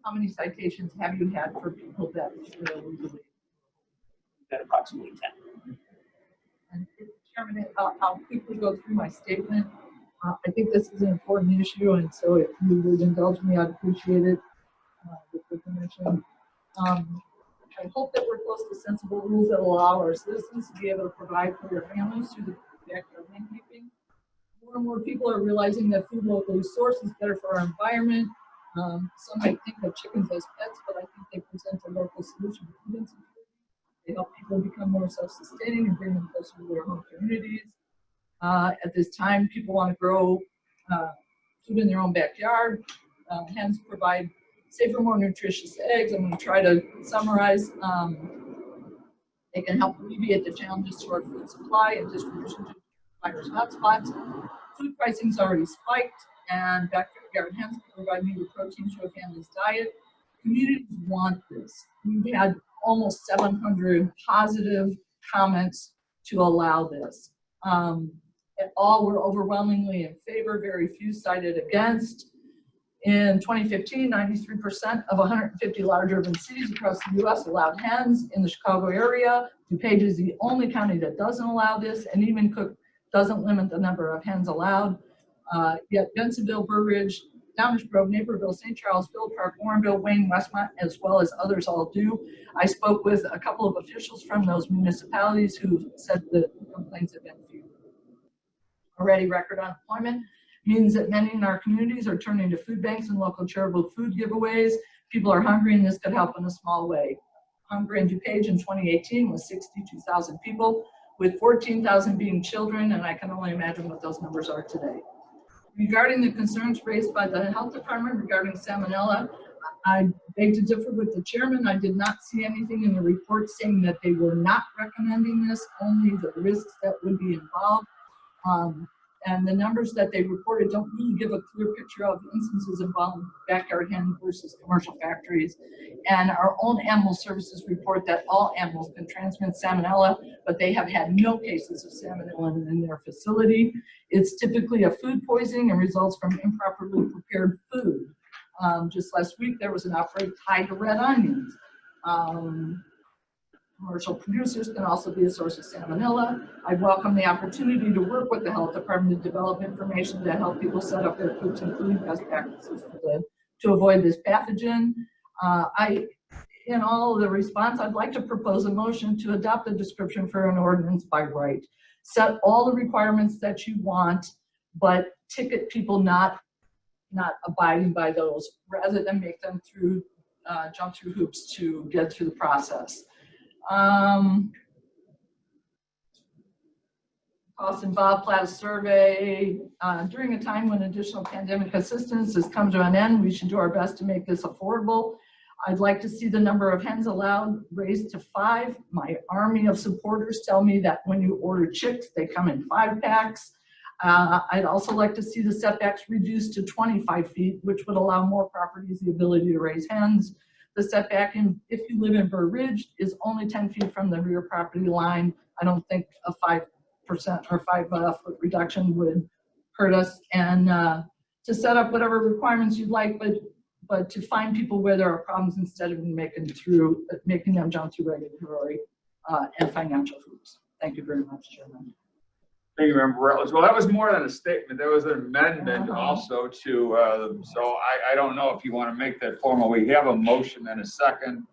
how many citations have you had for people that legally? At approximately 10. And Chairman, I'll quickly go through my statement. I think this is an important issue, and so if you would indulge me, I'd appreciate it with the permission. I hope that we're close to sensible rules that allow our citizens to be able to provide for their families through the backyard hen keeping. More and more people are realizing that food locally sourced is better for our environment. Some might think of chickens as pets, but I think they present a local solution to food insecurity. They help people become more self-sustaining and bring them closer to their home communities. At this time, people want to grow food in their own backyard. Hens provide safer, more nutritious eggs. I'm going to try to summarize. They can help alleviate the challenges to our food supply and distribution to virus hotspots. Food pricing's already spiked, and backyard hens can provide needed protein to a family's diet. Communities want this. We've had almost 700 positive comments to allow this. All were overwhelmingly in favor, very few cited against. In 2015, 93% of 150 large urban cities across the U.S. allowed hens. In the Chicago area, DuPage is the only county that doesn't allow this, and even Cook doesn't limit the number of hens allowed. Yet Bensonville, Burr Ridge, Downers Grove, Naperville, St. Charles, Villa Park, Warrenville, Wayne, Westmont, as well as others all do. I spoke with a couple of officials from those municipalities who said the complaints have been few. Already record unemployment means that many in our communities are turning to food banks and local charitable food giveaways. People are hungry, and this could help in a small way. Hunger in DuPage in 2018 was 62,000 people, with 14,000 being children, and I can only imagine what those numbers are today. Regarding the concerns raised by the health department regarding Salmonella, I beg to differ with the chairman. I did not see anything in the report saying that they were not recommending this, only the risks that would be involved. And the numbers that they reported don't really give a clear picture of instances involving backyard hen versus commercial factories. And our own animal services report that all animals can transmit Salmonella, but they have had no cases of Salmonella in their facility. It's typically a food poisoning and results from improperly prepared food. Just last week, there was an outbreak tied to red onions. Commercial producers can also be a source of salmonella. I welcome the opportunity to work with the health department to develop information to help people set up their coops, including best practices to avoid this pathogen. In all of the response, I'd like to propose a motion to adopt a description for an ordinance by right. Set all the requirements that you want, but ticket people not abiding by those, rather than make them jump through hoops to get through the process. Cost involved, Platt survey. During a time when additional pandemic assistance has come to an end, we should do our best to make this affordable. I'd like to see the number of hens allowed raised to 5. My army of supporters tell me that when you order chicks, they come in 5 packs. I'd also like to see the setbacks reduced to 25 feet, which would allow more properties the ability to raise hens. The setback, if you live in Burr Ridge, is only 10 feet from the rear property line. I don't think a 5% or 5 foot reduction would hurt us. And to set up whatever requirements you'd like, but to find people where there are problems instead of making them jump through regulatory and financial hoops. Thank you very much, Chairman. Thank you, Member Rutledge. Well, that was more than a statement. There was an amendment also to, so I don't know if you want to make that formal. We have a motion and a second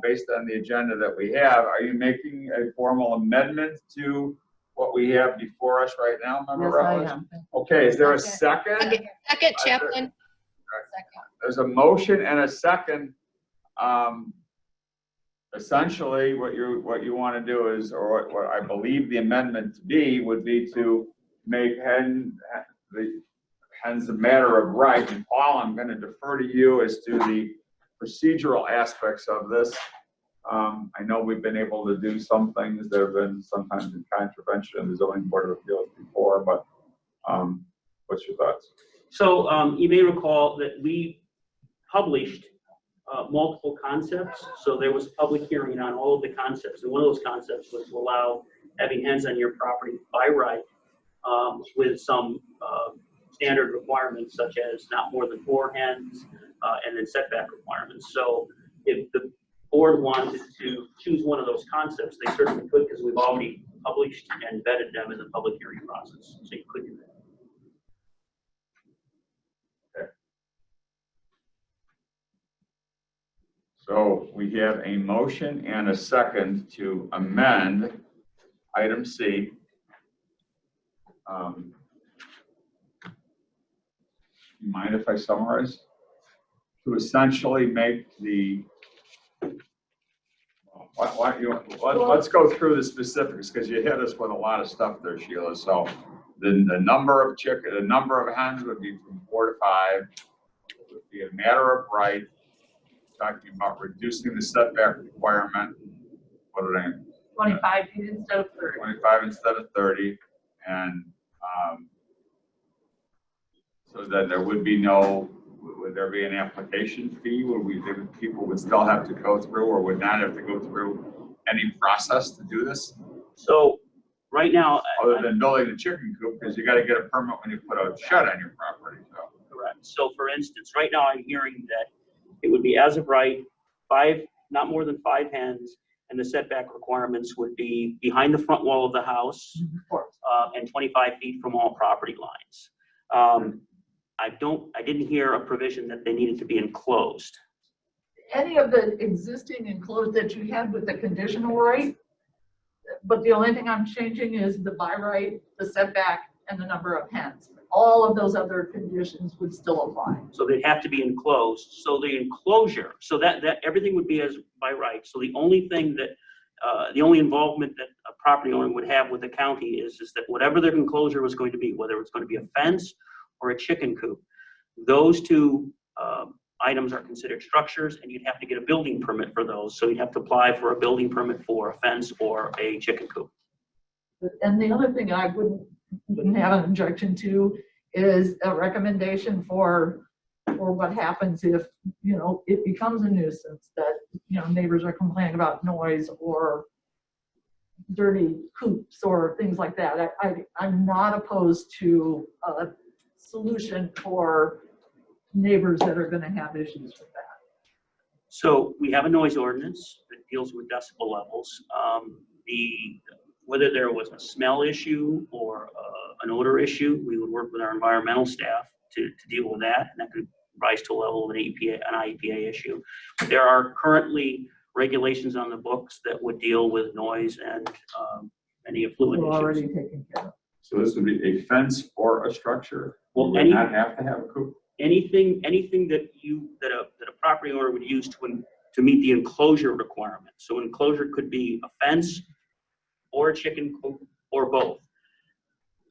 based on the agenda that we have. Are you making a formal amendment to what we have before us right now, Member Rutledge? I am. Okay, is there a second? Second, Chaplain. There's a motion and a second. Essentially, what you want to do is, or what I believe the amendment to be, would be to make the hens a matter of right. And Paul, I'm going to defer to you as to the procedural aspects of this. I know we've been able to do some things that have been sometimes in contravention of the Zoning Board of Appeals before, but what's your thoughts? So you may recall that we published multiple concepts. So there was a public hearing on all of the concepts. And one of those concepts was to allow having hens on your property by right with some standard requirements, such as not more than 4 hens and then setback requirements. So if the board wanted to choose one of those concepts, they certainly could, because we've already published and vetted them in the public hearing process. So you could do that. So we have a motion and a second to amend item C. You mind if I summarize? To essentially make the, let's go through the specifics, because you hit us with a lot of stuff there, Sheila. So the number of hens would be from 4 to 5. It would be a matter of right. Talking about reducing the setback requirement. What did I? 25 feet instead of 30. 25 instead of 30, and so that there would be no. Would there be an application fee? People would still have to go through, or would not have to go through any process to do this? So right now, other than building a chicken coop, because you got to get a permit when you put a shed on your property. So. Correct. So for instance, right now I'm hearing that it would be as of right, 5, not more than 5 hens, and the setback requirements would be behind the front wall of the house and 25 feet from all property lines. I didn't hear a provision that they needed to be enclosed. Any of the existing enclosed that you had with the conditional right, but the only thing I'm changing is the by right, the setback, and the number of hens. All of those other conditions would still apply. So they'd have to be enclosed. So the enclosure, so that everything would be as by right. So the only thing that, the only involvement that a property owner would have with the county is that whatever their enclosure was going to be, whether it's going to be a fence or a chicken coop, those 2 items are considered structures, and you'd have to get a building permit for those. So you'd have to apply for a building permit for a fence or a chicken coop. And the other thing I wouldn't have an objection to is a recommendation for what happens if, it becomes a nuisance that, neighbors are complaining about noise or dirty coops or things like that. I'm not opposed to a solution for neighbors that are going to have issues with that. So we have a noise ordinance that deals with decibel levels. Whether there was a smell issue or an odor issue, we would work with our environmental staff to deal with that, and that could rise to a level of an IEPA issue. There are currently regulations on the books that would deal with noise and any effluent We're issues. already taken care of. So this would be a fence or a structure? Well, You would not have to have a coop? Anything that a property owner would use to meet the enclosure requirement. So an enclosure could be a fence or a chicken coop or both.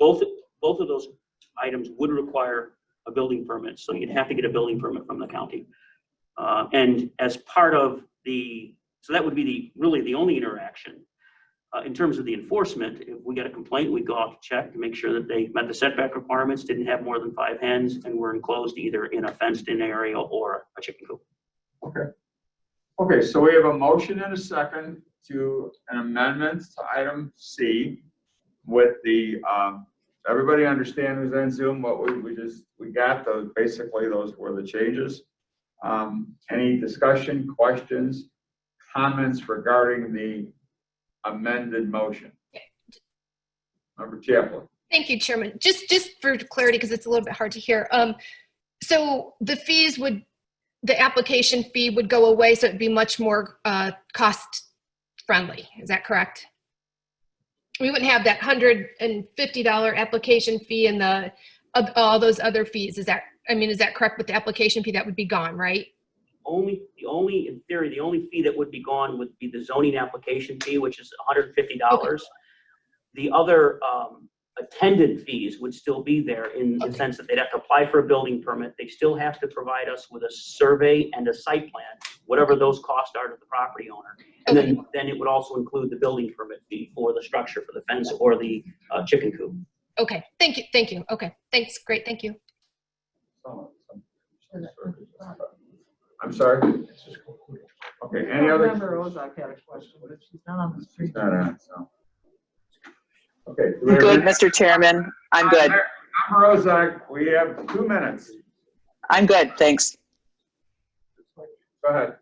Both of those items would require a building permit, so you'd have to get a building permit from the county. And as part of so that would be really the only interaction. In terms of the enforcement, if we got a complaint, we'd go out to check to make sure that they met the setback requirements, didn't have more than 5 hens, and were enclosed either in a fenced-in area or a chicken coop. Okay. Okay, so we have a motion and a second to an amendment to item C with the, everybody understand who's on Zoom, what we got those, basically those were the changes. Any discussion, questions, comments regarding the amended motion? Member Chaplin. Thank you, Chairman. Just for clarity, because it's a little bit hard to hear. So the application fee would go away, so it'd be much more cost friendly. Is that correct? We wouldn't have that $150 application fee and all those other fees. Is that correct with the application fee? That would be gone, right? In theory, the only fee that would be gone would be the zoning application fee, which is $150. Okay. The other attendant fees would still be there in the sense that they'd have to apply for a building permit. They still have to provide us with a survey and a site plan, whatever those costs are to the property owner. And then it would also include the building permit fee for the structure, for the fence or the chicken coop. Okay, thank you. Okay, thanks, great, thank you. I'm sorry? Okay, any other? Member Ozak had a question, but she's not on the street. Okay. Good, Mr. Chairman. I'm good. Member Ozak, we have 2 minutes. I'm good, thanks. Go ahead.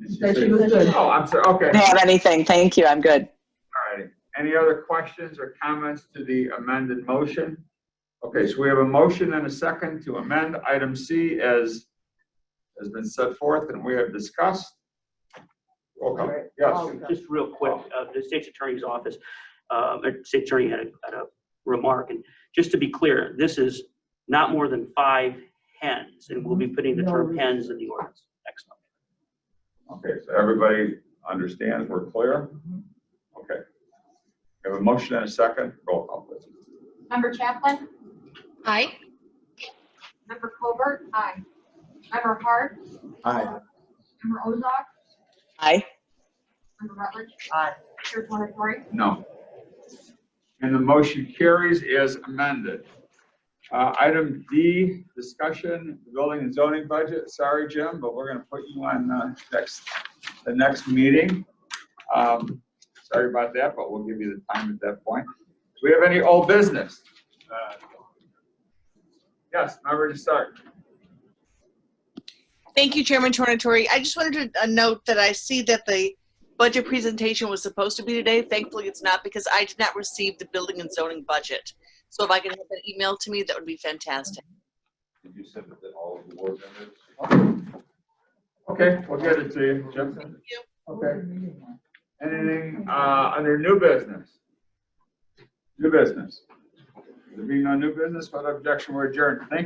Said she was good. Oh, I'm sorry, okay. Don't have anything, thank you, I'm good. All righty. Any other questions or comments to the amended motion? Okay, so we have a motion and a second to amend item C as has been set forth and we have discussed. Roll call. Yes. Just real quick, the state's attorney's office, state attorney had a remark, and just to be clear, this is not more than 5 hens, and we'll be putting the term hens in the ordinance. Excellent. Okay, so everybody understands, we're clear? Okay. We have a motion and a second. Roll call, please. Member Chaplin? Aye. Member Colbert? Aye. Member Hart? Aye. Member Ozak? Aye. Member Rutledge? Aye. Chair Tornatori? No. And the motion carries as amended. Item D, discussion, building and zoning budget. Sorry, Jim, but we're going to put you on the next meeting. Sorry about that, but we'll give you the time at that point. Do we have any old business? Yes, member to start. Thank you, Chairman Tornatori. I just wanted to note that I see that the budget presentation was supposed to be today. Thankfully, it's not because I did not receive the building and zoning budget. So if I can have that emailed to me, that would be fantastic. Did you send it to all of the board members? Okay, we'll get it to you, Jim. Thank you. Okay. Anything under new business? New business. There being no new business, without objection, we're adjourned. Thank you.